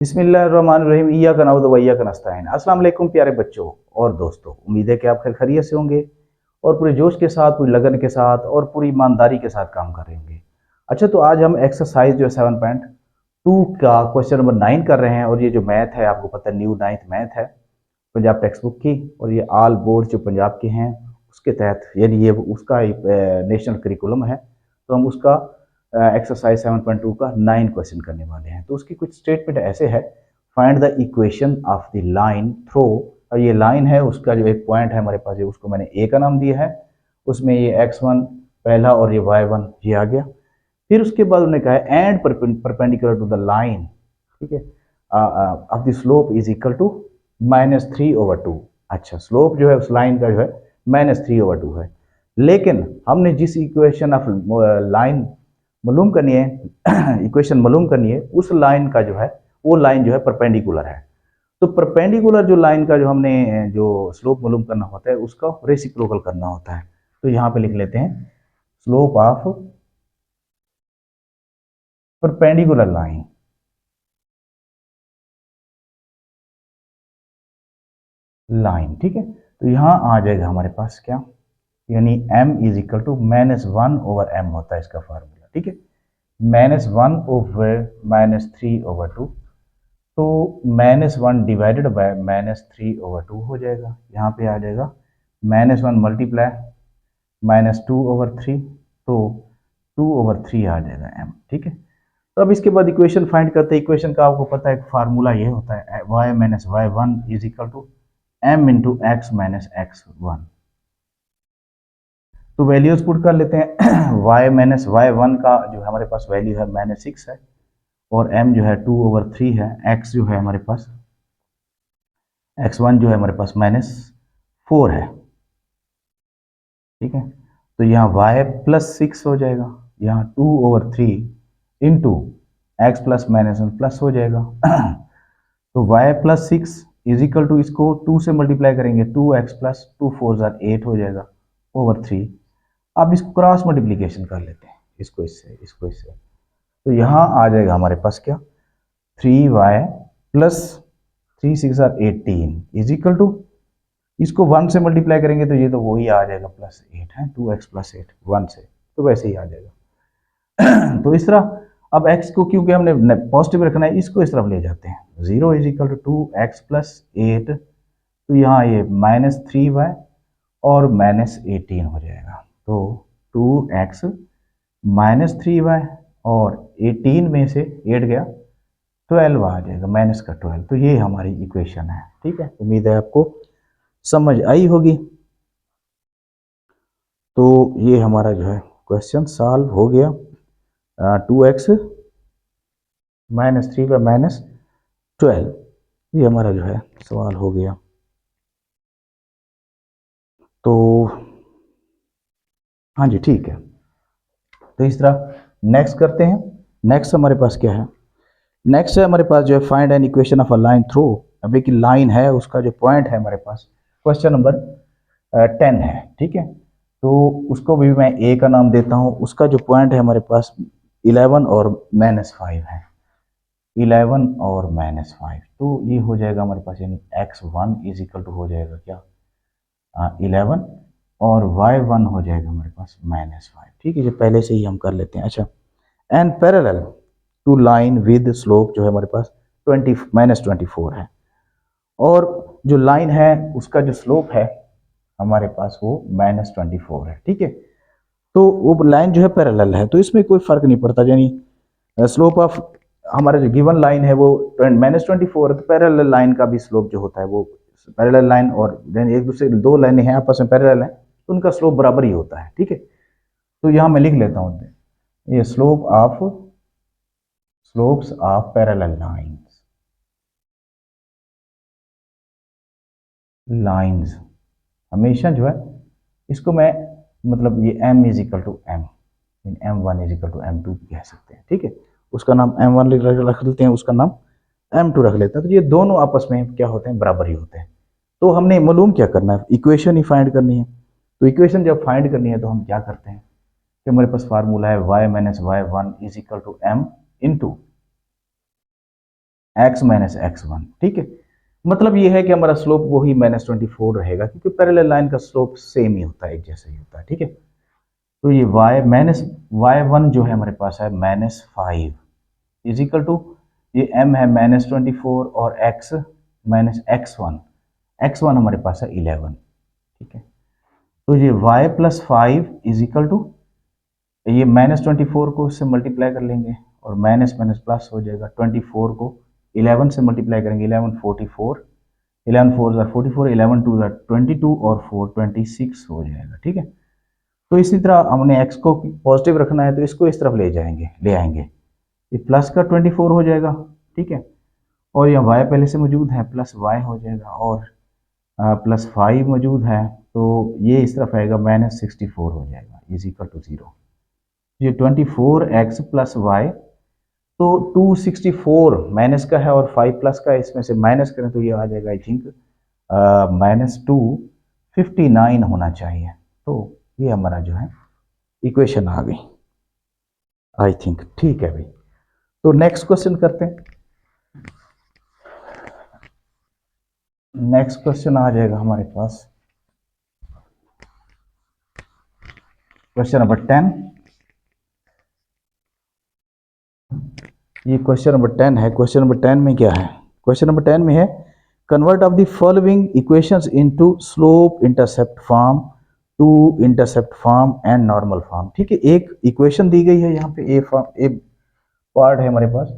बिस्मिल्लाहिर्रहमानिर्रहीम, इय्याका नअबुदु व इय्याका नस्तईन। अस्सलाम वालेकुम प्यारे बच्चों और दोस्तों, उम्मीद है कि आप खैरियत से होंगे और पूरे जोश के साथ, पूरी लगन के साथ और पूरी ईमानदारी के साथ काम कर रहे होंगे। अच्छा, तो आज हम एक्सरसाइज जो है 7.2 का क्वेश्चन नंबर 9 कर रहे हैं और ये जो मैथ है आपको पता है न्यू 9th मैथ है पंजाब टेक्स्ट बुक की, और ये ऑल बोर्ड जो पंजाब के हैं उसके तहत, यानी ये उसका नेशनल करिकुलम है, तो हम उसका एक्सरसाइज 7.2 का 9 क्वेश्चन करने वाले हैं। तो उसकी कुछ स्टेटमेंट ऐसे है, find the equation of the line throw, और ये लाइन है उसका जो एक पॉइंट है हमारे पास, ये उसको मैंने ए का नाम दिया है, उसमें ये x1 पहला और ये y1 ये आ गया। फिर उसके बाद उन्होंने कहा है and perpendicular to the line, ठीक है, of the slope is equal to -3/2। अच्छा, स्लोप जो है उस लाइन का जो है -3/2 है, लेकिन हमने जिस इक्वेशन ऑफ लाइन मालूम करनी है इक्वेशन मालूम करनी है, उस लाइन का जो है वो लाइन जो है परपेंडिकुलर है। तो परपेंडिकुलर जो लाइन का जो हमने जो स्लोप मालूम करना होता है उसका रेसिप्रोकल करना होता है। तो यहाँ पे लिख लेते हैं स्लोप ऑफ परपेंडिकुलर लाइन, ठीक है। तो यहाँ आ जाएगा हमारे पास क्या, यानी m is equal to -1/m होता है इसका फार्मूला, ठीक है। -1/-3/2, तो -1 डिवाइडेड बाय -3/2 हो जाएगा। यहाँ पे आ जाएगा -1 मल्टीप्लाई -2/3, तो 2/3 आ जाएगा m, ठीक है। तो अब इसके बाद इक्वेशन फाइंड करते हैं। इक्वेशन का आपको पता है फार्मूला ये होता है y-y1 is equal to m into x minus x1। तो वैल्यूज पुट कर लेते हैं y-y1 का जो हमारे पास वैल्यू है -6 है, और m जो है 2/3 है, x जो है हमारे पास x1 जो है हमारे पास -4 है, ठीक है। तो यहाँ y प्लस 6 हो जाएगा, यहाँ 2/3 इंटू एक्स प्लस -1 प्लस हो जाएगा तो y plus 6 is equal to, इसको 2 से मल्टीप्लाई करेंगे, 2x प्लस 2 4 8 हो जाएगा ओवर 3। अब इसको क्रॉस मल्टीप्लीकेशन कर लेते हैं, इसको इससे, इसको इससे, तो यहाँ आ जाएगा हमारे पास क्या, 3y plus 3 6 18 is equal to, इसको 1 से मल्टीप्लाई करेंगे तो ये तो वही आ जाएगा +8 है, 2x प्लस 8 1 से, तो वैसे ही आ जाएगा तो इस तरह अब x को क्योंकि हमने पॉजिटिव रखना है, इसको इस तरफ ले जाते हैं, 0 is equal to 2x plus 8, तो यहाँ ये -3y और -18 हो जाएगा, तो 2x -3y और 18 में से 8 गया 12 आ जाएगा, -12। तो ये हमारी इक्वेशन है, ठीक है। उम्मीद है आपको समझ आई होगी। तो ये हमारा जो है क्वेश्चन सॉल्व हो गया, 2x -3y -12, ये हमारा जो है सवाल हो गया। तो हाँ जी, ठीक है। तो इस तरह नेक्स्ट करते हैं। नेक्स्ट हमारे पास क्या है, नेक्स्ट है हमारे पास जो है find an equation of a line through. अब एक लाइन है, उसका जो पॉइंट है हमारे पास क्वेश्चन नंबर 10 है, ठीक है। तो उसको भी मैं ए का नाम देता हूँ। उसका जो पॉइंट है हमारे पास 11 और -5 है, 11 और -5, तो ये हो जाएगा हमारे पास, यानी x1 इज इक्वल टू हो जाएगा क्या, 11, और y1 हो जाएगा हमारे पास -5, ठीक है। ये पहले से ही हम कर लेते हैं। अच्छा, and parallel to line with slope जो है हमारे पास 24 है, और जो लाइन है उसका जो स्लोप है हमारे पास वो -24 है, ठीक है। तो वो लाइन जो है पैरेलल है, तो इसमें कोई फर्क नहीं पड़ता, यानी स्लोप ऑफ हमारा जो गिवन लाइन है वो -24 है, तो पैरेलल लाइन का भी स्लोप जो होता है वो, पैरेलल लाइन और एक दूसरे, दो लाइनें हैं आपस में पैरेलल हैं, तो उनका स्लोप बराबर ही होता है, ठीक है। तो यहाँ मैं लिख लेता हूँ, ये स्लोप्स ऑफ पैरेलल लाइन्स हमेशा जो है, इसको मैं मतलब ये m is equal to m, m1 is equal to m2 कह सकते हैं, ठीक है। उसका नाम m1 रख देते हैं, उसका नाम m2 रख लेते हैं, तो ये दोनों आपस में क्या होते हैं, बराबर ही होते हैं। तो हमने मालूम क्या करना है, इक्वेशन ही फाइंड करनी है। तो इक्वेशन जब फाइंड करनी है तो हम क्या करते हैं कि हमारे पास फार्मूला है y-y1 is equal to m into x minus x1, ठीक है। मतलब ये है कि हमारा स्लोप वही -24 रहेगा, क्योंकि पैरेलल लाइन का स्लोप सेम ही होता है, एक जैसा ही होता है, ठीक है। तो ये y1 जो है हमारे पास है -5 इज इक्वल टू, ये m है -24 और x माइनस x1 हमारे पास है 11, ठीक है। तो ये y plus 5 is equal to, ये -24 को इससे मल्टीप्लाई कर लेंगे और माइनस माइनस प्लस हो जाएगा, 24 को 11 से मल्टीप्लाई करेंगे, 11 44, 11 4 ज़ा 44, 11 2 ज़ा 22 और 4 26 हो जाएगा, ठीक है। तो इसी तरह हमने x को पॉजिटिव रखना है तो इसको इस तरफ ले आएंगे, ये प्लस का 24 हो जाएगा, ठीक है। और यह y पहले से मौजूद है, प्लस y हो जाएगा, और प्लस 5 मौजूद है, तो ये इस तरफ आएगा -64 हो जाएगा, इज इक्वल टू 0। ये 24x प्लस वाई, तो 264 माइनस का है और 5 प्लस का है, इसमें से माइनस करें तो ये आ जाएगा, आई थिंक -259 होना चाहिए। तो ये हमारा जो है इक्वेशन आ गई, आई थिंक, ठीक है भाई। तो नेक्स्ट क्वेश्चन करते हैं। नेक्स्ट क्वेश्चन आ जाएगा हमारे पास, क्वेश्चन नंबर 10। ये क्वेश्चन नंबर 10 है। क्वेश्चन नंबर 10 में क्या है? क्वेश्चन नंबर 10 में है convert of the following equations into slope intercept form, two intercept form and normal form, ठीक है। एक इक्वेशन दी गई है यहाँ पे, ए पार्ट है हमारे पास।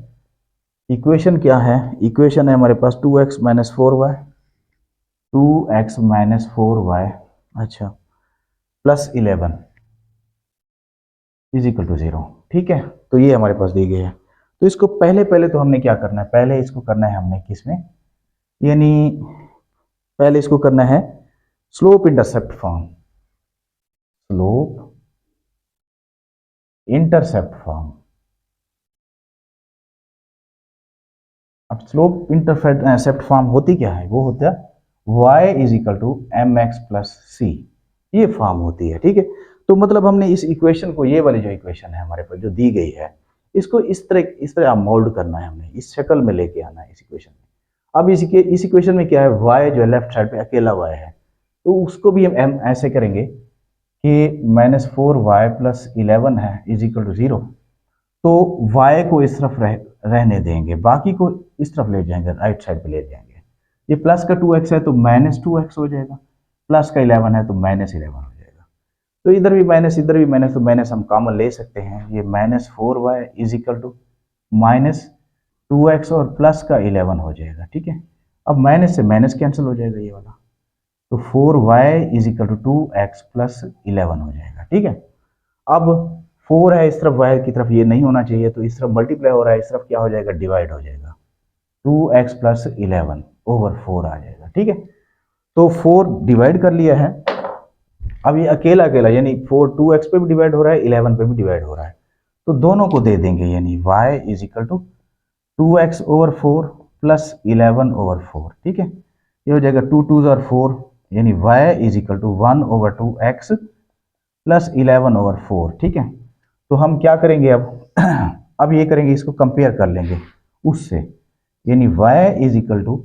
इक्वेशन क्या है? इक्वेशन है हमारे पास 2x minus 4y, 2x minus 4y, अच्छा, प्लस 11 इज इक्वल टू 0, ठीक है। तो ये हमारे पास दी गई है। तो इसको पहले तो हमने क्या करना है? पहले इसको करना है हमने किसमें, यानी पहले इसको करना है slope intercept form, slope intercept form. अब स्लोप इंटरसेप्ट फॉर्म होती क्या है? वो होता है y is equal to m x plus c, ये फॉर्म होती है, ठीक है। तो मतलब हमने इस इक्वेशन को, ये वाली जो इक्वेशन है हमारे पास जो दी गई है, इसको इस तरह मोल्ड करना है, हमने इस शक्ल में लेके आना है इस इक्वेशन में। अब इस इक्वेशन में क्या है? y जो है लेफ्ट साइड पे अकेला y है, तो उसको भी हम ऐसे करेंगे कि -4y प्लस 11 है इज इक्वल टू 0। तो y को इस तरफ रहने देंगे, बाकी को इस तरफ ले जाएंगे, राइट साइड पे ले जाएंगे। ये प्लस का 2x है तो -2x हो जाएगा, प्लस का 11 है तो -11 हो जाएगा। तो इधर भी माइनस, इधर भी माइनस, तो माइनस हम कॉमन ले सकते हैं। ये -4y is equal to -2x और प्लस का 11 हो जाएगा, ठीक है। अब माइनस से माइनस कैंसिल हो जाएगा ये वाला, तो 4y is equal to 2x plus 11 हो जाएगा, ठीक है। अब 4 है इस तरफ, y की तरफ ये नहीं होना चाहिए, तो इस तरफ मल्टीप्लाई हो रहा है, इस तरफ क्या हो जाएगा? डिवाइड हो जाएगा, 2x प्लस 11 ओवर 4 आ जाएगा, ठीक है। तो 4 डिवाइड कर लिया है, अब ये अकेला अकेला, यानी 4 2x पे भी डिवाइड हो रहा है, 11 पे भी डिवाइड हो रहा है, तो दोनों को दे देंगे, यानी y is equal to 2x over 4 plus 11 over 4, ठीक है। ये हो जाएगा 2 2 और 4, यानी y is equal to 1 over 2x plus 11 over 4, ठीक है। तो हम क्या करेंगे अब? अब ये करेंगे, इसको कंपेयर कर लेंगे उससे, यानी y is equal to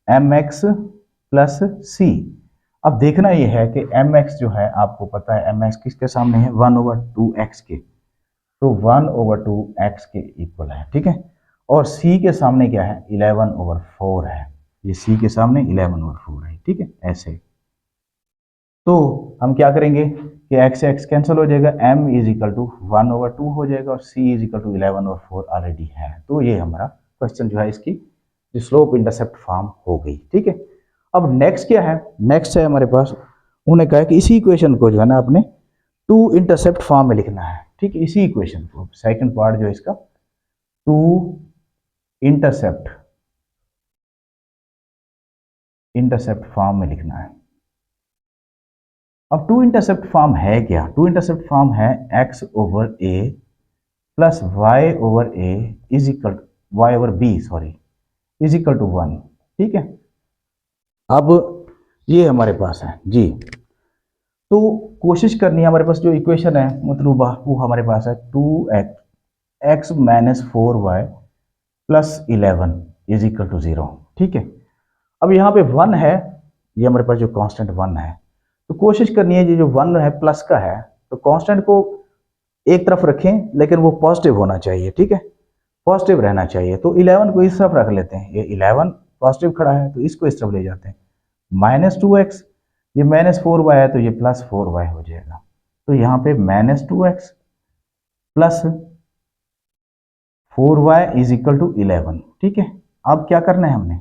m x plus c. अब देखना ये है कि एम एक्स जो है, आपको पता है एम एक्स किसके सामने है? 1 ओवर 2x के, तो 1 ओवर 2x के इक्वल है, ठीक है। और c के सामने क्या है? 11 ओवर 4 है, ये c के सामने 11 ओवर 4 है, ठीक है, ऐसे। तो हम क्या करेंगे कि x से x कैंसिल हो जाएगा, m is equal to 1 over 2 हो जाएगा, और c is equal to 11 over 4 already है। तो ये हमारा क्वेश्चन जो है, इसकी जो स्लोप इंटरसेप्ट फॉर्म हो गई, ठीक है। अब नेक्स्ट क्या है? नेक्स्ट है हमारे पास, उन्होंने कहा कि इसी इक्वेशन को जो है ना, आपने टू इंटरसेप्ट फॉर्म में लिखना है, ठीक है। इसी इक्वेशन को, सेकंड पार्ट जो है इसका, टू इंटरसेप्ट फॉर्म में लिखना है। अब टू इंटरसेप्ट फॉर्म है क्या? टू इंटरसेप्ट फॉर्म है x over a plus y over a is equal, y over b sorry, is equal to 1, ठीक है। अब ये हमारे पास है जी। तो कोशिश करनी है, हमारे पास जो इक्वेशन है मतलूबा, वो हमारे पास है 2x minus 4y plus 11, is equal to 0। ठीक है, अब यहाँ पे 1 है, ये हमारे पास जो कांस्टेंट 1 है, तो कोशिश करनी है ये जो 1 है प्लस का है, तो कांस्टेंट को एक तरफ रखें लेकिन वो पॉजिटिव होना चाहिए। ठीक है, पॉजिटिव रहना चाहिए। तो 11 को इस तरफ रख लेते हैं, ये 11 पॉजिटिव खड़ा है तो इसको इस तरफ ले जाते हैं। -2x, ये -4y है तो ये +4y हो जाएगा। तो यहाँ पे -2x plus 4y is equal to 11। ठीक है, अब क्या करना है हमने,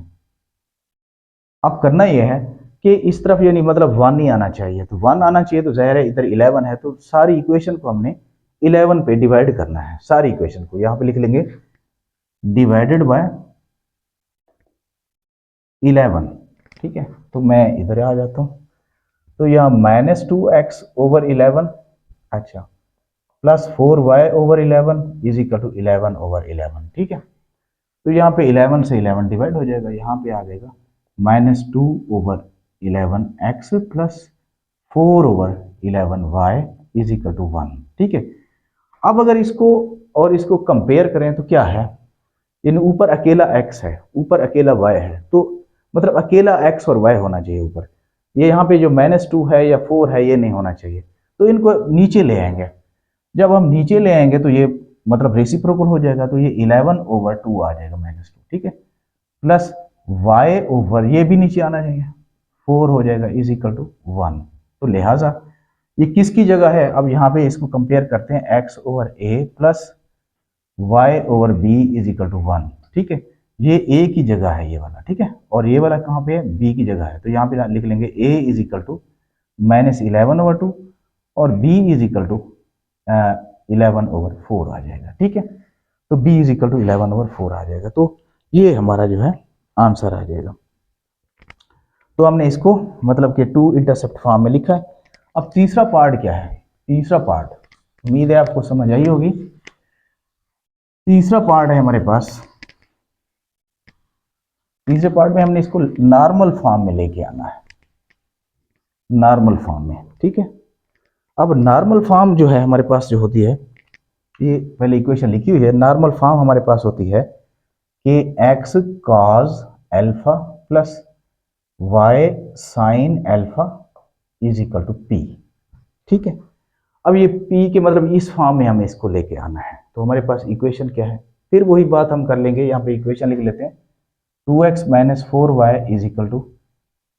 अब करना यह है कि इस तरफ यानी मतलब 1 ही आना चाहिए, तो 1 आना चाहिए, तो जाहिर है इधर 11 है, तो सारी इक्वेशन को हमने 11 पे डिवाइड करना है। सारी इक्वेशन को यहाँ पे लिख लेंगे डिवाइडेड बाय 11। ठीक है, तो मैं इधर आ जाता हूँ, तो यहाँ -2x ओवर 11, अच्छा, +4y over 11 is equal to 11 over 11। ठीक है, तो यहाँ पे 11 से 11 डिवाइड हो जाएगा, यहाँ पे आ जाएगा -2 over 11x plus 4 over 11y is equal to 1। ठीक है, अब अगर इसको और इसको कंपेयर करें तो क्या है, इन ऊपर अकेला x है, ऊपर अकेला y है, तो मतलब अकेला x और y होना चाहिए ऊपर। ये यहाँ पे जो -2 है या 4 है ये नहीं होना चाहिए, तो इनको नीचे ले आएंगे। जब हम नीचे ले आएंगे तो ये मतलब रेसिप्रोकल हो जाएगा, तो ये 11 ओवर 2 आ जाएगा -2। ठीक है, प्लस y ओवर ये भी नीचे आना चाहिए, 4 हो जाएगा इज इक्वल टू 1। तो लिहाजा ये किसकी जगह है, अब यहाँ पे इसको कंपेयर करते हैं, x over a plus y over b is equal to 1। ठीक है, ये a की जगह है ये वाला। ठीक है, और ये वाला कहाँ पे है, b की जगह है, तो यहाँ पे लिख लेंगे a is equal to -11 over 2 और b is equal to 11 over 4 आ जाएगा। ठीक है, तो b is equal to 11 over 4 आ जाएगा, तो ये हमारा जो है आंसर आ जाएगा। तो हमने इसको मतलब कि 2 इंटरसेप्ट फॉर्म में लिखा है। अब तीसरा पार्ट क्या है, तीसरा पार्ट उम्मीद है आपको समझ आई होगी। तीसरा पार्ट है हमारे पास, तीसरे पार्ट में हमने इसको नॉर्मल फॉर्म में लेके आना है, नॉर्मल फॉर्म में। ठीक है, अब नॉर्मल फॉर्म जो है हमारे पास जो होती है, ये पहले इक्वेशन लिखी हुई है, नॉर्मल फॉर्म हमारे पास होती है कि x cos alpha plus y sin alpha is equal to p। ठीक है, अब ये p के मतलब इस फॉर्म में हमें इसको लेके आना है, तो हमारे पास इक्वेशन क्या है, फिर वही बात हम कर लेंगे, यहाँ पे इक्वेशन लिख लेते हैं, 2x minus 4y is equal to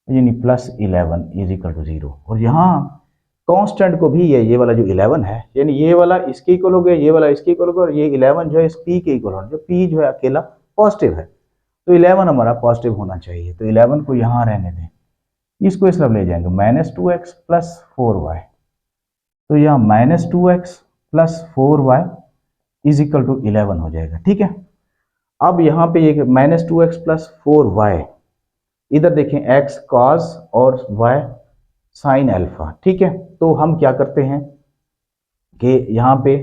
यानी +11 इज इक्वल टू 0। और यहाँ कांस्टेंट को भी ये वाला जो 11 है, यानी ये वाला इसके इक्वल हो गया, ये वाला इसके इक्वल हो गया, और ये 11 जो है इस p के इक्वल होना, जो p जो है अकेला पॉजिटिव है, तो 11 हमारा पॉजिटिव होना चाहिए, तो 11 को यहाँ रहने दें, इसको इस तरफ ले जाएंगे, -2x प्लस 4y, तो यहाँ -2x plus 4y is equal to 11 हो जाएगा। ठीक है, अब यहाँ पे ये -2x प्लस 4y, इधर देखें x cos और y sin अल्फा। ठीक है, तो हम क्या करते हैं कि यहाँ पे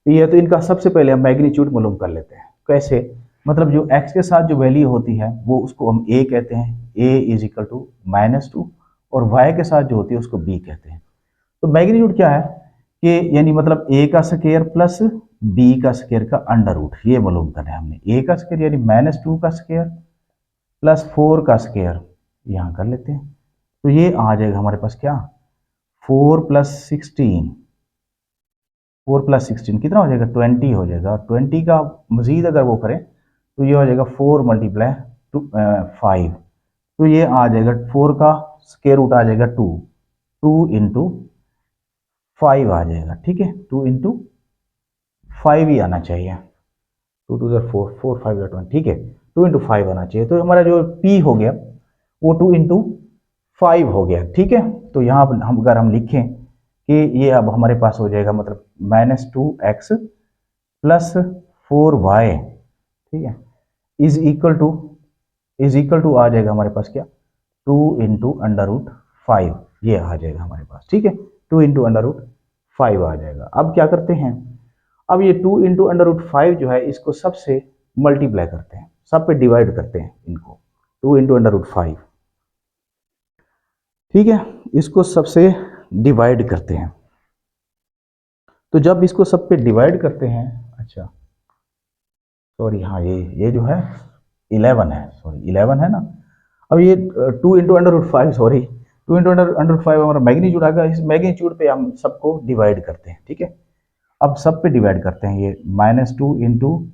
ये तो इनका सबसे पहले हम मैग्नीट्यूड मालूम कर लेते हैं। कैसे, मतलब जो x के साथ जो वैल्यू होती है वो उसको हम a कहते हैं, a इज इक्वल टू -2, और y के साथ जो होती है उसको b कहते हैं। तो मैग्नीट्यूड क्या है कि यानी मतलब a का स्क्वायर प्लस b का स्क्वायर का अंडर रूट, ये मालूम करना है हमने। a का स्क्वायर यानी -2 का स्क्वायर प्लस 4 का स्क्वायर, यहाँ कर लेते हैं, तो ये आ जाएगा हमारे पास क्या, 4 प्लस 16, 4 प्लस 16 कितना हो जाएगा, 20 हो जाएगा। 20 का मजीद अगर वो करें तो ये हो जाएगा 4 मल्टीप्लाई 5, तो ये आ जाएगा 4 का स्क्वायर रूट आ जाएगा 2, 2 इंटू 5 आ जाएगा। ठीक है, 2 इंटू 5 ही आना चाहिए, 2 2 4 4 5 20। ठीक है, 2 इंटू 5 आना चाहिए, तो हमारा जो p हो गया वो 2 इंटू 5 हो गया। ठीक है, तो यहाँ हम अगर हम लिखें कि ये अब हमारे पास हो जाएगा मतलब -2x प्लस 4y, ठीक है, इज इक्वल टू आ जाएगा हमारे पास क्या, 2 इंटू अंडर रूट 5, ये आ जाएगा हमारे पास। ठीक है, 2 इंटू अंडर रूट 5 आ जाएगा। अब क्या करते हैं, अब ये 2 इंटू अंडर रूट 5 जो है इसको सबसे मल्टीप्लाई करते हैं, सब पे डिवाइड करते हैं इनको, 2 इंटू अंडर रूट 5। ठीक है, इसको सबसे डिवाइड करते हैं, तो जब इसको सब पे डिवाइड करते हैं, अच्छा सॉरी हाँ, ये जो है 11 है, सॉरी 11 है ना। अब ये 2 × √5, सॉरी 2 × √5 हमारा मैग्नीट्यूड आ गया। इस मैग्नीट्यूड पे हम सबको डिवाइड करते हैं, ठीक है। अब सब पे डिवाइड करते हैं, ये -2 इंटू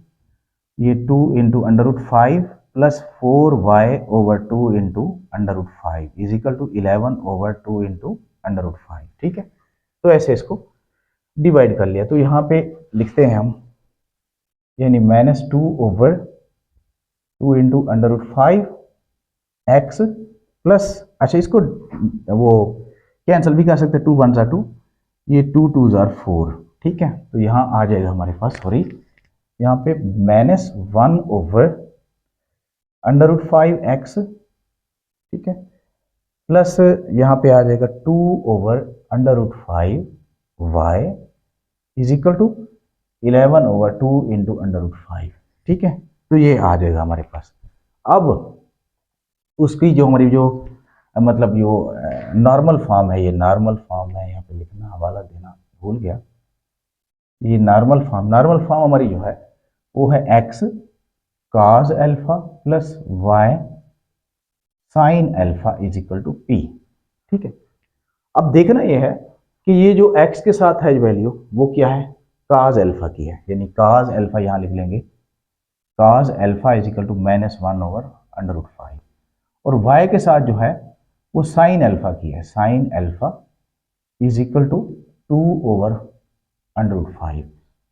ये 2 × √5 plus 4y/2 into √5 is equal to 11/2 into √5, ठीक है। तो ऐसे इसको डिवाइड कर लिया, तो यहाँ पे लिखते हैं हम, यानी -2/2 इंटू √5 x प्लस, अच्छा इसको वो कैंसिल भी कर सकते हैं, 2 × 1 = 2, ये 2 × 2 = 4, ठीक है। तो यहाँ आ जाएगा हमारे पास, सॉरी यहाँ पे -1/√5x, ठीक है, प्लस यहाँ पे आ जाएगा 2/√5y is equal to 11/2 into √5, ठीक है। तो ये आ जाएगा हमारे पास। अब उसकी जो हमारी जो मतलब जो नॉर्मल फॉर्म है, ये नॉर्मल फॉर्म है, यहाँ पे लिखना हवाला देना भूल गया। ये नॉर्मल फॉर्म हमारी जो है वो है x cos alpha plus y sin alpha is equal to p, ठीक है। अब देखना ये है कि ये जो x के साथ है वैल्यू वो क्या है, cos अल्फा की है, यानी cos अल्फा यहाँ लिख लेंगे, cos alpha is equal to -1/√5, और y के साथ जो है वो sin अल्फा की है, sin alpha is equal to 2/√5,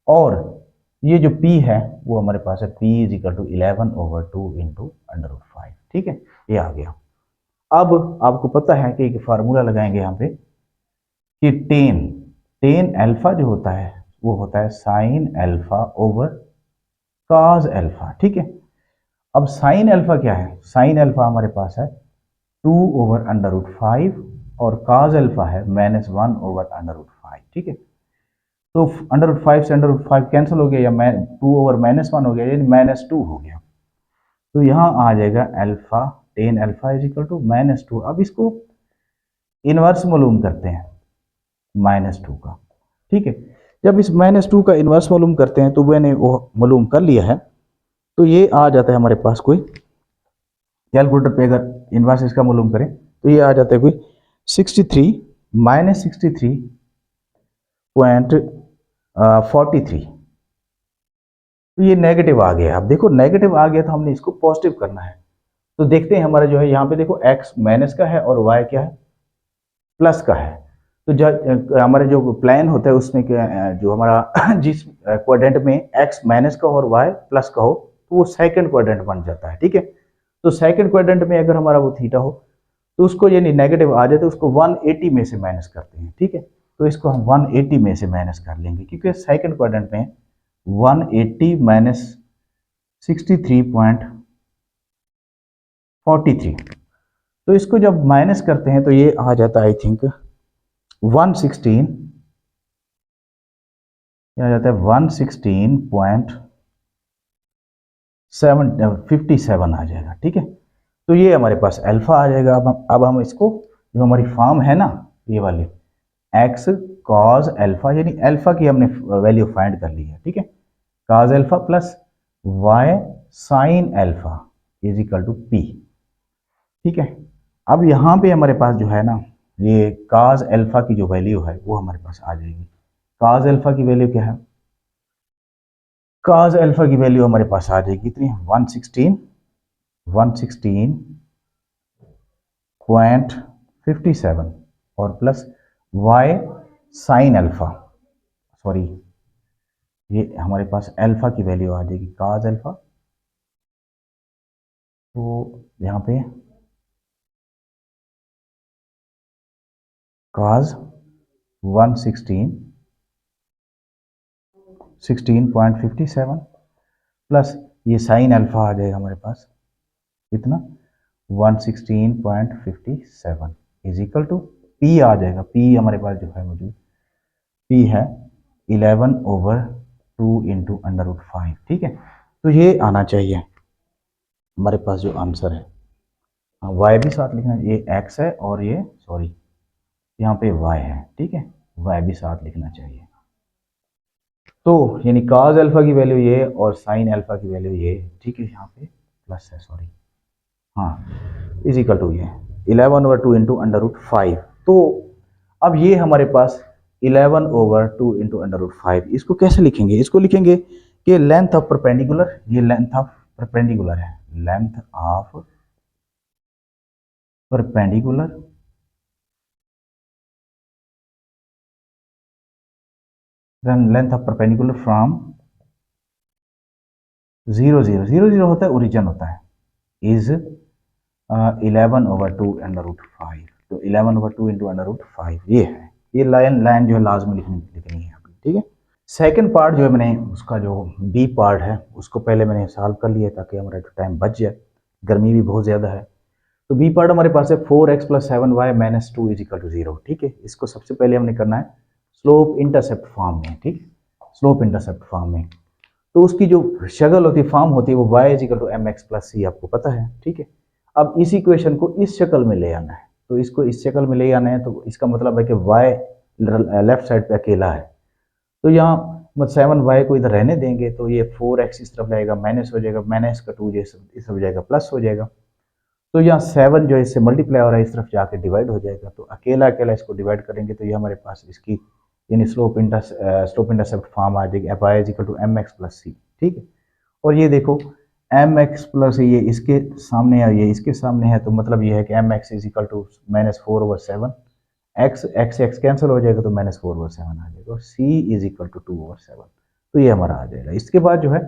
और ये जो p है वो हमारे पास है p is equal to 11/2 into √5, ठीक है। ये आ गया। अब आपको पता है कि एक फार्मूला लगाएंगे यहाँ पे कि टेन अल्फा जो होता है वो होता है sin alpha over cos alpha, ठीक है। अब sin अल्फा क्या है, sin अल्फा हमारे पास है 2/√5 और cos अल्फा है -1/√5, ठीक है। तो √5 से √5 कैंसिल हो गया, या 2/-1 हो गया, यानी -2 हो गया। तो यहाँ आ जाएगा alpha, tan alpha is equal to -2। अब इसको इनवर्स मालूम करते हैं -2 का, ठीक है। जब इस -2 का इनवर्स मालूम करते हैं तो मैंने वो मालूम कर लिया है, तो ये आ जाता है हमारे पास, कोई कैलकुलेटर पे अगर इनवर्स इसका मालूम करें तो ये आ जाता है कोई 63 -63.43। तो ये नेगेटिव आ गया। अब देखो नेगेटिव आ गया तो हमने इसको पॉजिटिव करना है। तो देखते हैं हमारा जो है यहाँ पे देखो x माइनस का है और y क्या है, प्लस का है। तो जब हमारे जो प्लान होता है उसमें क्या, जो हमारा जिस क्वाड्रेंट में x माइनस का और y प्लस का हो तो वो सेकंड क्वाड्रेंट बन जाता है, ठीक है। तो सेकंड क्वाड्रेंट में अगर हमारा वो थीटा हो तो उसको यानी नेगेटिव आ जाए तो उसको 180 में से माइनस करते हैं, ठीक है। तो इसको हम 180 में से माइनस कर लेंगे, क्योंकि सेकंड क्वाड्रेंट में 180 माइनस 63.43, तो इसको जब माइनस करते हैं तो ये आ जाता है आई थिंक 116, ये आ जाता है 116.57 आ जाएगा, ठीक है। तो ये हमारे पास अल्फा आ जाएगा। अब हम इसको, जो हमारी फॉर्म है ना ये वाली, x cos अल्फा, यानी अल्फा की हमने वैल्यू फाइंड कर ली है, ठीक है। cos alpha plus y sin alpha is equal to p, ठीक है। अब यहाँ पे हमारे पास जो है ना, ये cos अल्फा की जो वैल्यू है वो हमारे पास आ जाएगी। cos अल्फा की वैल्यू क्या है, cos अल्फा की वैल्यू हमारे पास आ जाएगी इतनी 116.57 और plus y sin alpha, sorry ये हमारे पास अल्फा की वैल्यू आ जाएगी cos अल्फा, तो यहाँ पे cos 16.57 प्लस ये साइन अल्फा आ जाएगा हमारे पास कितना 116.57 इज इक्वल टू p आ जाएगा। p हमारे पास जो है मौजूद, p है 11/2 इंटू √5, ठीक है। तो ये आना चाहिए हमारे पास जो आंसर है। y भी साथ लिखना है, ये x है और ये सॉरी यहाँ पे y है, ठीक है, y भी साथ लिखना चाहिए। तो यानी cos अल्फा की वैल्यू ये और sin अल्फा की वैल्यू ये, ठीक है यहाँ पे। प्लस है सॉरी, हाँ, इज इक्वल टू ये 11/2 इंटू अंडर रूट 5। तो अब ये हमारे पास 11/2 इंटू अंडर रूट 5, इसको कैसे लिखेंगे? इसको लिखेंगे कि लेंथ ऑफ परपेंडिकुलर, ये लेंथ ऑफ परपेंडिकुलर है, length of perpendicular length of perpendicular from 0 0 होता है, ओरिजिन होता है, इज 11/2 अंडर रूट 5। तो 11/2 इंटू अंडर रूट 5 ये है, ये लाइन लाइन जो है लाजमी लिखनी है अपनी, ठीक है। सेकंड पार्ट जो है मैंने उसका जो बी पार्ट है उसको पहले मैंने सॉल्व कर लिया ताकि हमारा जो टाइम बच जाए, गर्मी भी बहुत ज़्यादा है। तो बी पार्ट हमारे पास है 4x + 7y - 2 = 0, ठीक है। इसको सबसे पहले हमने करना है स्लोप इंटरसेप्ट फॉर्म में, ठीक, स्लोप इंटरसेप्ट फॉर्म में। तो उसकी जो शक्ल होती है, फॉर्म होती है, वो y = mx + c आपको पता है, ठीक है। अब इस इक्वेशन को इस शक्ल में ले आना है, तो इसको इस शक्ल में ले आना है, तो इसका मतलब है कि y लेफ्ट साइड पे अकेला है। तो यहाँ मतलब 7y को इधर रहने देंगे तो ये 4x इस तरफ जाएगा, माइनस हो जाएगा, माइनस का 2 इस तरफ जाएगा, प्लस हो जाएगा। तो यहाँ 7 जो है इससे मल्टीप्लाई हो रहा है, इस तरफ जाके डिवाइड हो जाएगा। तो अकेला अकेला इसको डिवाइड करेंगे तो ये हमारे पास इसकी यानी स्लोप इंटरसेप्ट फॉर्म आ जाएगी, f y = mx + c, ठीक है। और ये देखो mx + ये इसके सामने है, ये इसके सामने है, तो मतलब ये है कि mx = -4/7, x कैंसिल हो जाएगा तो -4/7 आ जाएगा, और c = 2/7। तो ये हमारा आ जाएगा। इसके बाद जो है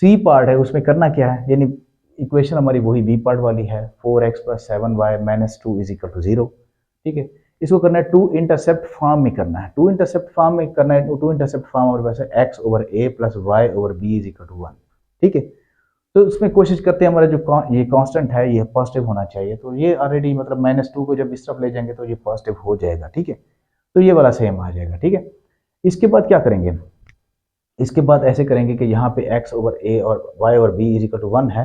सी पार्ट है, उसमें करना क्या है, यानी इक्वेशन हमारी वही बी पार्ट वाली है, 4x + 7y - 2 = 0, ठीक है। इसको करना है टू इंटरसेप्ट फॉर्म में करना है, टू इंटरसेप्ट फॉर्म में करना है। टू इंटरसेप्ट फॉर्म हमारे पास है x/a + y/b = 1, ठीक है। तो उसमें कोशिश करते हैं हमारा जो ये कांस्टेंट है ये पॉजिटिव होना चाहिए। तो ये ऑलरेडी मतलब -2 को जब इस तरफ ले जाएंगे तो ये पॉजिटिव हो जाएगा, ठीक है। तो ये वाला सेम आ जाएगा, ठीक है। इसके बाद क्या करेंगे, इसके बाद ऐसे करेंगे कि यहाँ पे x/a और y/b = 1 है,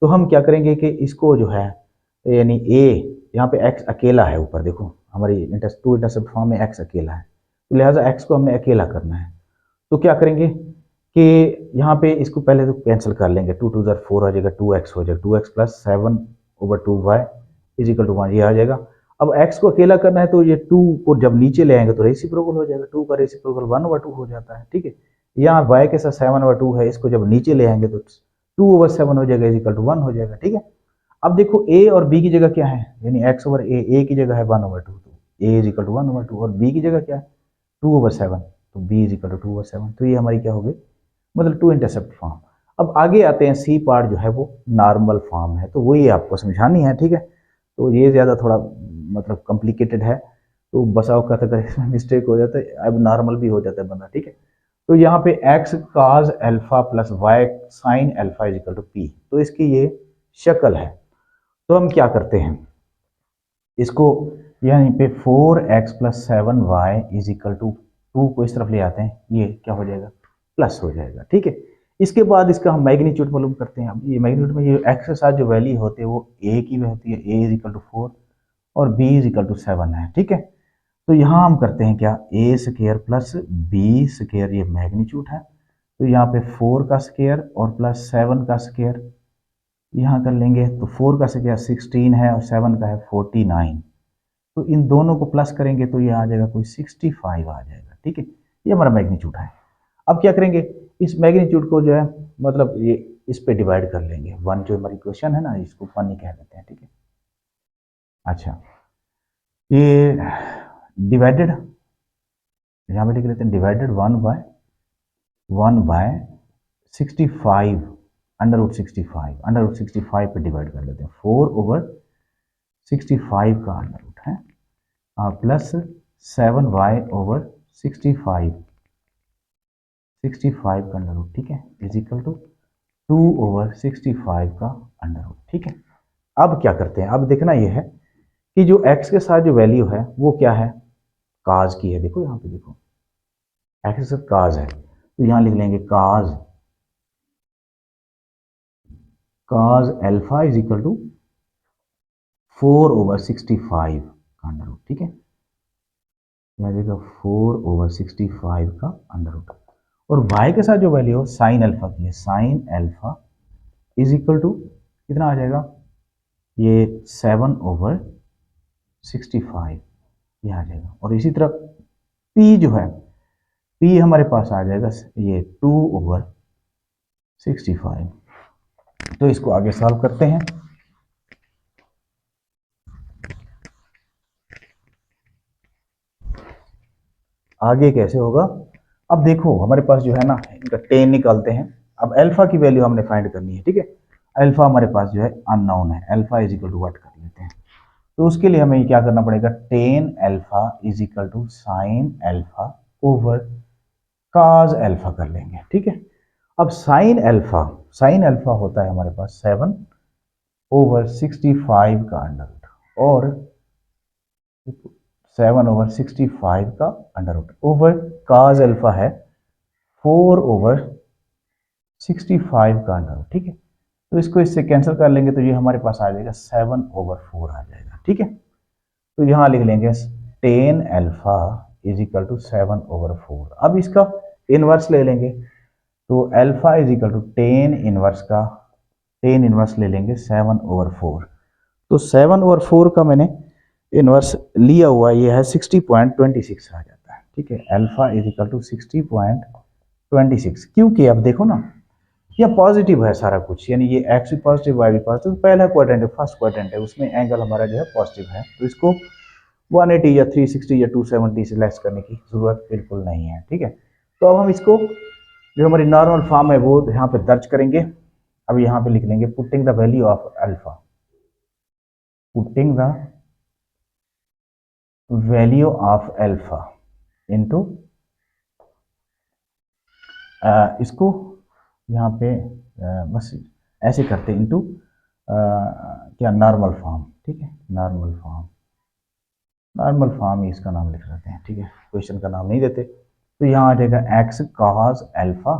तो हम क्या करेंगे कि इसको जो है यानी a, यहाँ पे x अकेला है ऊपर, देखो हमारी टू इंटरसेप्ट फॉर्म में x अकेला है, तो लिहाजा x को हमने अकेला करना है। तो क्या करेंगे कि यहाँ पे इसको पहले तो कैंसिल कर लेंगे, 2 2 ज़र 4 हो जाएगा, 2x हो जाएगा, 2x + 7/2y = 1 ये आ जाएगा। अब x को अकेला करना है तो ये 2 को जब नीचे ले आएंगे तो रेसिप्रोकल हो जाएगा, 2 का रेसिप्रोकल 1/2 हो जाता है, ठीक है। यहाँ y के साथ 7/2 है, इसको जब नीचे ले आएंगे तो 2/7 हो जाएगा, = 1 हो जाएगा, ठीक है। अब देखो a और b की जगह क्या है, यानी x/a की जगह है 1/2, तो a = 1/2, और b की जगह क्या है 2/7, तो b = 2/7। तो ये हमारी क्या हो गई, मतलब टू इंटरसेप्ट फॉर्म। अब आगे आते हैं, सी पार्ट जो है वो नॉर्मल फॉर्म है, तो वही आपको समझानी है, ठीक है। तो ये ज़्यादा थोड़ा मतलब कॉम्प्लिकेटेड है, तो बसा औकात अगर इसमें मिस्टेक हो जाता है, अब नॉर्मल भी हो जाता है बंदा, ठीक है। तो यहाँ पे x cos alpha + y sin alpha = p, तो इसकी ये शक्ल है। तो हम क्या करते हैं, इसको यहाँ पे 4x + 7y = 2 को इस तरफ ले आते हैं, ये क्या हो जाएगा, प्लस हो जाएगा, ठीक है। इसके बाद इसका हम मैग्नीट्यूड मालूम करते हैं। अब ये मैग्नीट्यूड में ये x के साथ जो वैल्यू होती है वो a की होती है, a = 4 और b = 7 है, ठीक है। तो यहाँ हम करते हैं क्या, a² + b² ये मैग्नीट्यूड है, तो यहाँ पे 4 का स्क्वायर और प्लस 7 का स्क्वायर यहाँ कर लेंगे, तो 4 का स्क्वायर 16 है और 7 का है 49, तो इन दोनों को प्लस करेंगे तो ये आ जाएगा कोई 65 आ जाएगा, ठीक है। ये हमारा मैग्नीट्यूड है। अब क्या करेंगे, इस मैग्नीट्यूड को जो है मतलब ये इस पे डिवाइड कर लेंगे, 1 जो हमारी क्वेश्चन है ना, इसको 1 ही कह देते हैं, ठीक है। अच्छा, ये डिवाइडेड, यहाँ पे लिख लेते हैं डिवाइडेड 1/65 √65 पे डिवाइड कर लेते हैं, 4/65 का अंडर है, प्लस 7y/65 का अंडर रूट, ठीक है, = 2/65 का अंडर रूट, ठीक है। अब क्या करते हैं, अब देखना यह है कि जो x के साथ जो वैल्यू है वो क्या है, काज की है, देखो यहाँ पे देखो x के साथ काज है, तो यहाँ लिख लेंगे काज अल्फा = 4/65 का अंडर रूट, ठीक है। यहाँ देखो 4/65 का अंडर रूट, और y के साथ जो वैल्यू है साइन अल्फा की है, sine alpha is equal to कितना आ जाएगा, ये 7/65 ये आ जाएगा। और इसी तरह p जो है, p हमारे पास आ जाएगा ये 2/65। तो इसको आगे सॉल्व करते हैं। आगे कैसे होगा, अब देखो हमारे पास जो है ना, इनका टेन निकालते हैं। अब अल्फा की वैल्यू हमने फाइंड करनी है, ठीक है। अल्फा हमारे पास जो है अननोन है, alpha is equal to what कर लेते हैं। तो उसके लिए हमें क्या करना पड़ेगा, tan alpha is equal to sine alpha over cos alpha कर लेंगे, ठीक है। अब साइन अल्फा होता है हमारे पास 7/65 का अंडर रूट, और 7/65 का under root over cos alpha है 4/65 का अंडर रूट, ठीक है। तो इसको इससे कैंसिल कर लेंगे तो ये हमारे पास आ जाएगा 7/4 आ जाएगा, ठीक है। तो यहाँ लिख लेंगे tan alpha is equal to 7/4। अब इसका इनवर्स ले लेंगे, तो alpha is equal to tan inverse ले लेंगे 7/4। तो 7/4 का मैंने इनवर्स लिया हुआ ये है 60.26 आ जाता है, ठीक है। अल्फा इज इक्वल टू 60.26, क्योंकि अब देखो ना, यह पॉजिटिव है सारा कुछ, यानी ये एक्स भी पॉजिटिव वाई भी पॉजिटिव, तो पहला क्वाड्रेंट है, फर्स्ट क्वाड्रेंट है, उसमें एंगल हमारा जो है पॉजिटिव है, तो इसको 180 या 360 या 270 से लेस करने की जरूरत बिल्कुल नहीं है, ठीक है। तो अब हम इसको जो हमारी नॉर्मल फॉर्म है वो यहाँ पे दर्ज करेंगे। अब यहाँ पे लिख लेंगे putting the value of alpha, putting the value of alpha into, इसको यहाँ पे बस ऐसे करते हैं इनटू क्या नॉर्मल फॉर्म, ठीक है। नॉर्मल फॉर्म ही इसका नाम लिख लेते हैं, ठीक है, क्वेश्चन का नाम नहीं देते। तो यहाँ आ जाएगा x cos alpha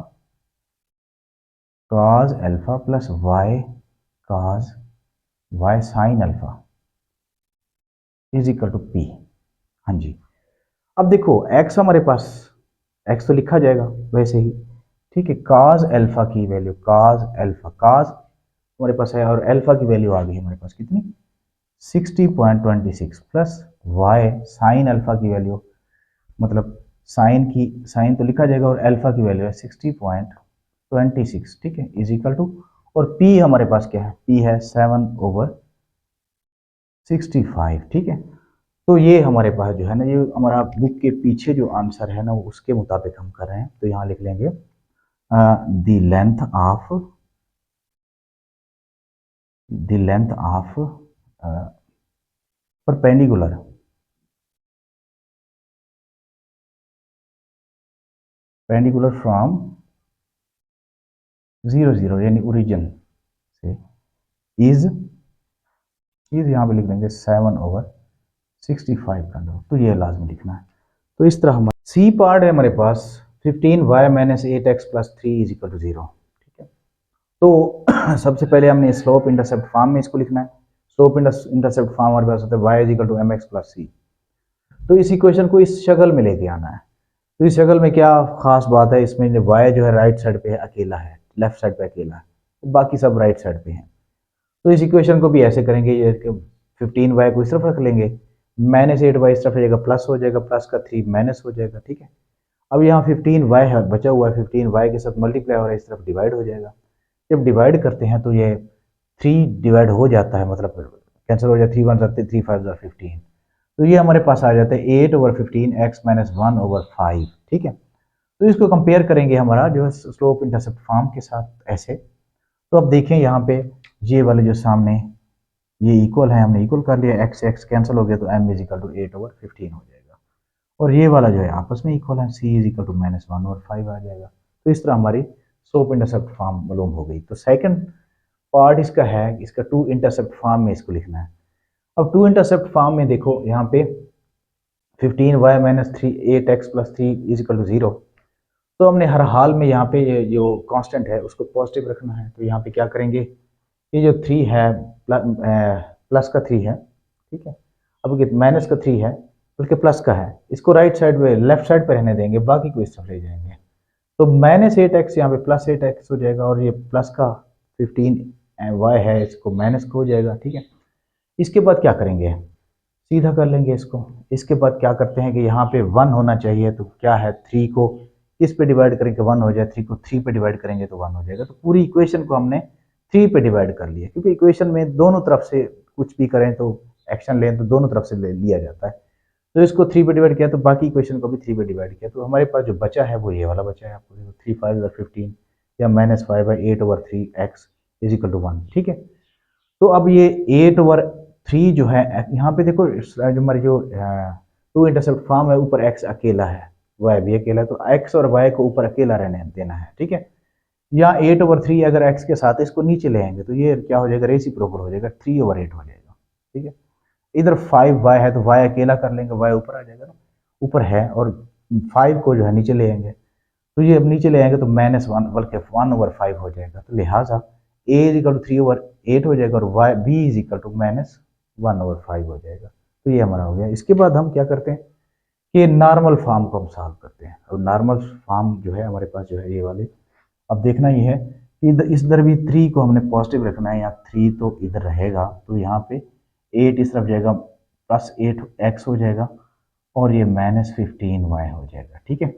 plus y cos y sine alpha is equal to p. हाँ जी, अब देखो एक्स हमारे पास, एक्स तो लिखा जाएगा वैसे ही, ठीक है। काज अल्फा की वैल्यू, काज हमारे पास है, और अल्फा की वैल्यू आ गई हमारे पास कितनी, 60.26 प्लस वाई साइन अल्फा की वैल्यू, मतलब साइन तो लिखा जाएगा, और अल्फा की वैल्यू है 60.26, ठीक है, इज इक्वल टू, और पी हमारे पास क्या है, पी है 7/65, ठीक है। तो ये हमारे पास जो है ना, ये हमारा बुक के पीछे जो आंसर है ना, वो उसके मुताबिक हम कर रहे हैं। तो यहाँ लिख लेंगे the length of perpendicular from 0 यानी ओरिजिन से इज यहाँ पे लिख देंगे 7/65 का अंडर, तो ये लाजमी लिखना है। तो इस तरह हमारा सी पार्ट है हमारे पास 15y minus 8x plus 3 is equal to 0, ठीक है। तो सबसे पहले हमने स्लोप इंटरसेप्ट फॉर्म में इसको लिखना है। स्लोप इंटरसेप्ट फॉर्म हमारे पास होता है y is equal to mx plus c. तो इस इक्वेशन को इस शक्ल में लेके आना है। तो इस शक्ल में क्या खास बात है, इसमें y जो है राइट साइड पे है, अकेला है, लेफ्ट साइड पे अकेला है, बाकी सब राइट साइड पे हैं। तो इस इक्वेशन को भी ऐसे करेंगे, ये 15y को इस तरफ रख लेंगे, माइनस 8y इस तरफ जाएगा, प्लस हो जाएगा, प्लस का 3 माइनस हो जाएगा, ठीक है। अब यहाँ 15y है बचा हुआ है, 15y के साथ मल्टीप्लाई हो रहा है, इस तरफ डिवाइड हो जाएगा। जब डिवाइड करते हैं तो ये 3 डिवाइड हो जाता है, मतलब कैंसिल हो जाता है, 3 1 सकते, 3 5 15। तो ये हमारे पास आ जाता है 8/15 x माइनस 1/5, ठीक है। तो इसको कंपेयर करेंगे हमारा जो है स्लोप इंटरसेप्ट फॉर्म के साथ ऐसे। तो अब देखें यहाँ पे ये वाले जो सामने ये इक्वल है, हमने इक्वल कर लिया, x कैंसिल हो गया, तो m इज इक्वल टू 8/15 हो जाएगा। और ये वाला जो है आपस में इक्वल है, c is equal to minus 1/5 आ जाएगा। तो इस तरह हमारी स्लोप इंटरसेप्ट फॉर्म मालूम हो गई। तो सेकंड पार्ट इसका है, इसका टू इंटरसेप्ट फॉर्म में इसको लिखना है। अब टू इंटरसेप्ट फॉर्म में देखो यहाँ पे 15y minus 8x plus 3 is equal to 0। तो हमने हर हाल में यहाँ पे ये जो कांस्टेंट है उसको पॉजिटिव रखना है। तो यहाँ पे क्या करेंगे, ये जो 3 है प्लस का 3 है, ठीक है। अब ये माइनस का 3 है बल्कि प्लस का है, इसको राइट साइड पे लेफ्ट साइड पे रहने देंगे, बाकी को इस तरफ ले जाएंगे। तो माइनस 8x यहाँ पे प्लस 8x हो जाएगा, और ये प्लस का 15 वाई है, इसको माइनस हो जाएगा। ठीक है, इसके बाद क्या करेंगे, सीधा कर लेंगे इसको। इसके बाद क्या करते हैं कि यहाँ पे 1 होना चाहिए, तो क्या है 3 को किस पे डिवाइड करेंगे 1 हो जाए, 3 को 3 पे डिवाइड करेंगे तो 1 हो जाएगा। तो पूरी इक्वेशन को हमने 3 पे डिवाइड कर लिया, क्योंकि इक्वेशन में दोनों तरफ से कुछ भी करें तो एक्शन लें तो दोनों तरफ से लिया जाता है। तो इसको 3 पे डिवाइड किया तो बाकी इक्वेशन को भी 3 पे डिवाइड किया, तो हमारे पास जो बचा है वो ये वाला बचा है। आपको 3 5 15 या -5/8/3x इजिकल टू 1। ठीक है, तो अब ये 8/3 जो है, यहाँ पे देखो जो हमारी जो टू इंटरसेप्ट फॉर्म है, ऊपर x अकेला है, y भी अकेला है, तो x और y को ऊपर अकेला रहने देना है। ठीक है, या 8/3 अगर x के साथ इसको नीचे ले आएंगे तो ये क्या हो जाएगा, रेसिप्रोकल हो जाएगा, 3/8 हो जाएगा। ठीक है, इधर 5y है तो y अकेला कर लेंगे, y ऊपर आ जाएगा ना, ऊपर है, और 5 को जो है नीचे ले आएंगे, तो ये अब नीचे ले आएंगे तो -1 बल्कि 1/5 हो जाएगा। तो लिहाजा a इजिकल टू 3/8 हो जाएगा और y b इजिकल टू -1/5 हो जाएगा। तो ये हमारा हो गया। इसके बाद हम क्या करते हैं कि नॉर्मल फॉर्म को हम सॉल्व करते हैं। और नॉर्मल फॉर्म जो है हमारे पास जो है ये वाले, अब देखना ये है कि इस इधर भी 3 को हमने पॉजिटिव रखना है, यहाँ 3 तो इधर रहेगा, तो यहाँ पे 8 इस तरफ जाएगा, +8x हो जाएगा, और ये -15y हो जाएगा। ठीक है,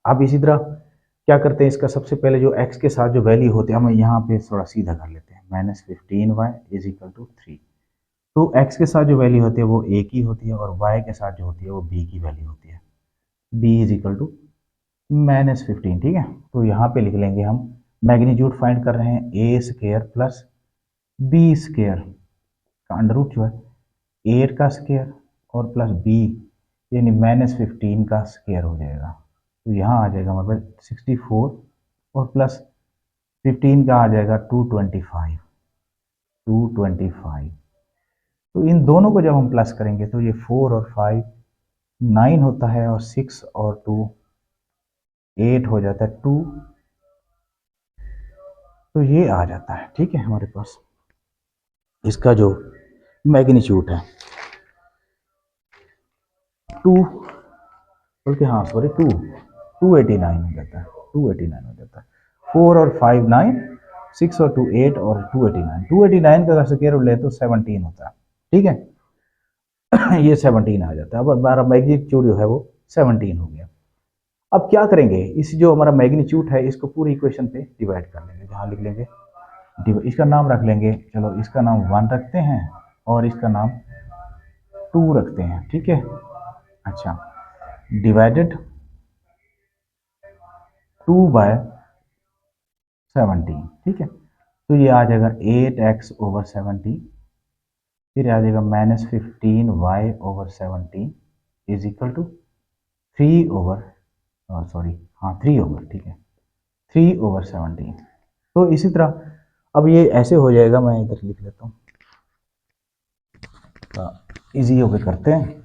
अब इसी तरह क्या करते हैं, इसका सबसे पहले जो x के साथ जो वैल्यू होती है हम यहाँ पे थोड़ा सीधा कर लेते हैं, -15y इजिकल टू 3। तो x के साथ जो वैल्यू होती है वो a की होती है, और y के साथ जो होती है वो b की वैल्यू होती है, b इजिकल टू -15। ठीक है, तो यहाँ पे लिख लेंगे हम, मैग्नीट्यूड फाइंड कर रहे हैं, a square plus b square का अंडर रूट जो है 8 का स्क्वायर और प्लस b यानी -15 का स्क्वायर हो जाएगा। तो यहाँ आ जाएगा हमारे पास 64 और प्लस 15 का आ जाएगा 225। तो इन दोनों को जब हम प्लस करेंगे तो ये 4 और 5 9 होता है, और 6 और 2 8 हो जाता है 2। तो ये आ जाता है। ठीक है, हमारे पास इसका जो मैग्नीट्यूड है 2, बल्कि हाँ सॉरी 289 हो जाता है, 289 हो जाता है। 4 और 5 9, 6 और 2 8 और 289 का अगर स्क्वायर ले तो 17 होता है। ठीक है, ये 17 आ जाता है। अब हमारा मैग्नीट्यूड जो है वो 17 हो गया। अब क्या करेंगे, इस जो हमारा मैग्नीट्यूड है इसको पूरी इक्वेशन पे डिवाइड कर लेंगे, जहाँ लिख लेंगे इसका नाम रख लेंगे, चलो इसका नाम 1 रखते हैं और इसका नाम 2 रखते हैं। ठीक है, अच्छा, डिवाइडेड 2/17। ठीक है, तो ये आ जाएगा 8x/17, फिर आ जाएगा -15y/17 इज इक्वल टू 3/, ठीक है, 3/17। तो इसी तरह अब ये ऐसे हो जाएगा, मैं इधर लिख लेता हूँ, इजी होके करते हैं।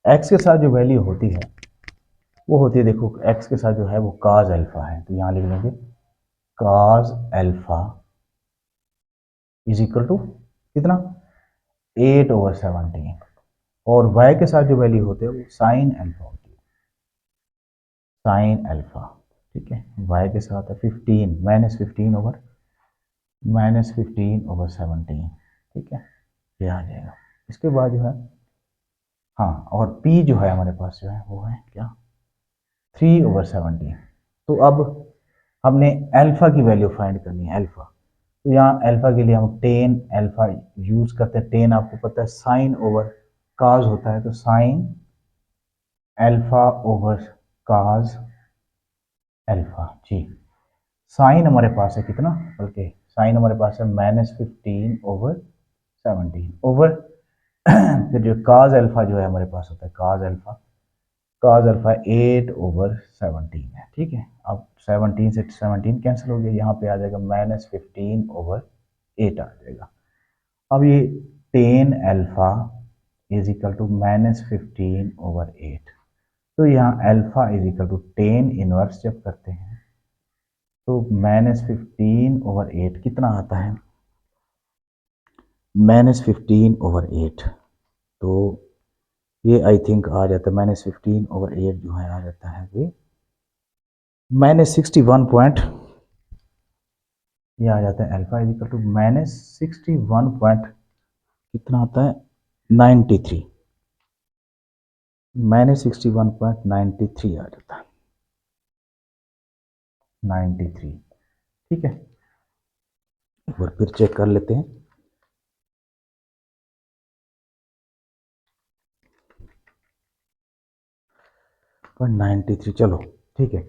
x के साथ जो वैल्यू होती है वो होती है, देखो x के साथ जो है वो cos अल्फा है, तो यहाँ लिख लेंगे cos alpha is equal to कितना 8/17, और y के साथ जो वैल्यू होती है वो साइन अल्फा होती है, साइन अल्फा। ठीक है, y के साथ है 15/17। ठीक है, ये आ जाएगा। इसके बाद जो है, हाँ, और p जो है हमारे पास जो है वो है क्या 3/17। तो अब हमने अल्फा की वैल्यू फाइंड करनी है, अल्फा। तो यहाँ अल्फा के लिए हम टेन अल्फा यूज करते हैं। टेन आपको पता है साइन ओवर काज होता है, तो sine alpha over cos alpha जी। साइन हमारे पास है कितना, बल्कि साइन हमारे पास है -15/17 ओवर फिर जो काज अल्फा जो है हमारे पास होता है काज अल्फा 8/17 है। ठीक है, अब 17 से 17 कैंसिल हो गया, यहाँ पे आ जाएगा -15/8 आ जाएगा। अब ये tan alpha is equal to -15/8, तो यहाँ alpha is equal to tan inverse जब करते हैं तो -15/8 कितना आता है, -15/8, तो ये आई थिंक आ जाता है -15/8 जो है आ जाता है ये -61 पॉइंट, ये आ जाता है alpha is equal to -61 point कितना आता है 93, -61.93 आ जाता है 93। ठीक है, एक बार फिर चेक कर लेते हैं। पर 93 चलो ठीक है।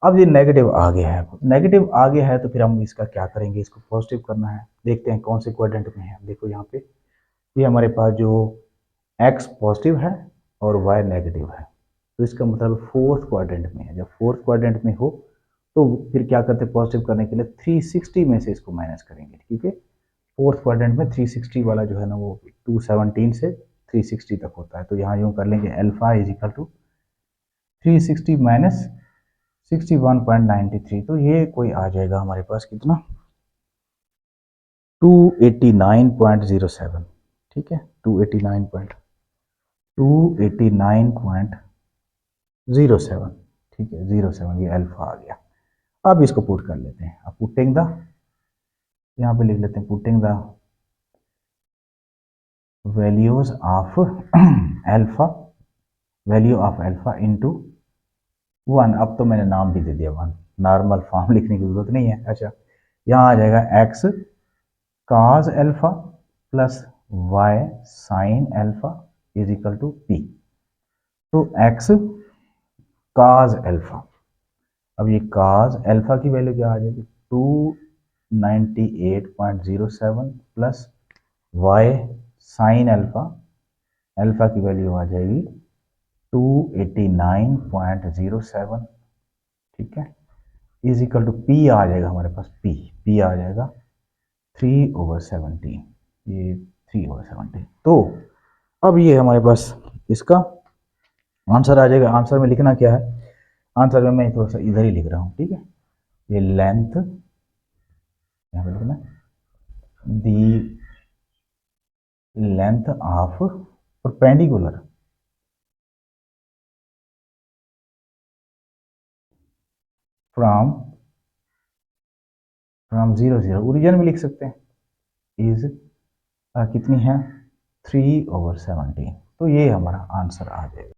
अब ये नेगेटिव आ गया है, नेगेटिव आ गया है तो फिर हम इसका क्या करेंगे, इसको पॉजिटिव करना है। देखते हैं कौन से क्वाड्रेंट में है। देखो यहाँ पे ये हमारे पास जो x पॉजिटिव है और y नेगेटिव है, तो इसका मतलब फोर्थ क्वाड्रेंट में है। जब फोर्थ क्वाड्रेंट में हो तो फिर क्या करते हैं, पॉजिटिव करने के लिए 360 में से इसको माइनस करेंगे। ठीक है, फोर्थ क्वाड्रेंट में 360 वाला जो है ना वो 217 से 360 तक होता है। तो यहाँ यूँ कर लेंगे alpha is equal to 360 minus 61.93, तो ये कोई आ जाएगा हमारे पास कितना 289.07। ठीक है, 289.07, ठीक है 07, ये अल्फा आ गया। अब इसको पुट कर लेते हैं। अब पुटिंग द, यहाँ पे लिख लेते हैं putting the values of alpha, value of alpha into 1। अब तो मैंने नाम भी दे दिया 1, नॉर्मल फॉर्म लिखने की जरूरत नहीं है। अच्छा, यहाँ आ जाएगा x cos alpha plus y sin alpha is equal to p। तो x cos अल्फा, अब ये cos अल्फा की वैल्यू क्या आ जाएगी 298.07 plus y sin alpha, alpha की वैल्यू आ जाएगी 289.07। ठीक है, इज इक्वल टू पी आ जाएगा हमारे पास, पी आ जाएगा 3/17, ये 3/17। तो अब ये हमारे पास इसका आंसर आ जाएगा। आंसर में लिखना क्या है, आंसर में मैं थोड़ा सा इधर ही लिख रहा हूँ। ठीक है, ये लेंथ यहाँ पे लिखना the length of perpendicular from 0 0, origin में लिख सकते हैं, इज कितनी है 3/17। तो ये हमारा आंसर आ जाएगा।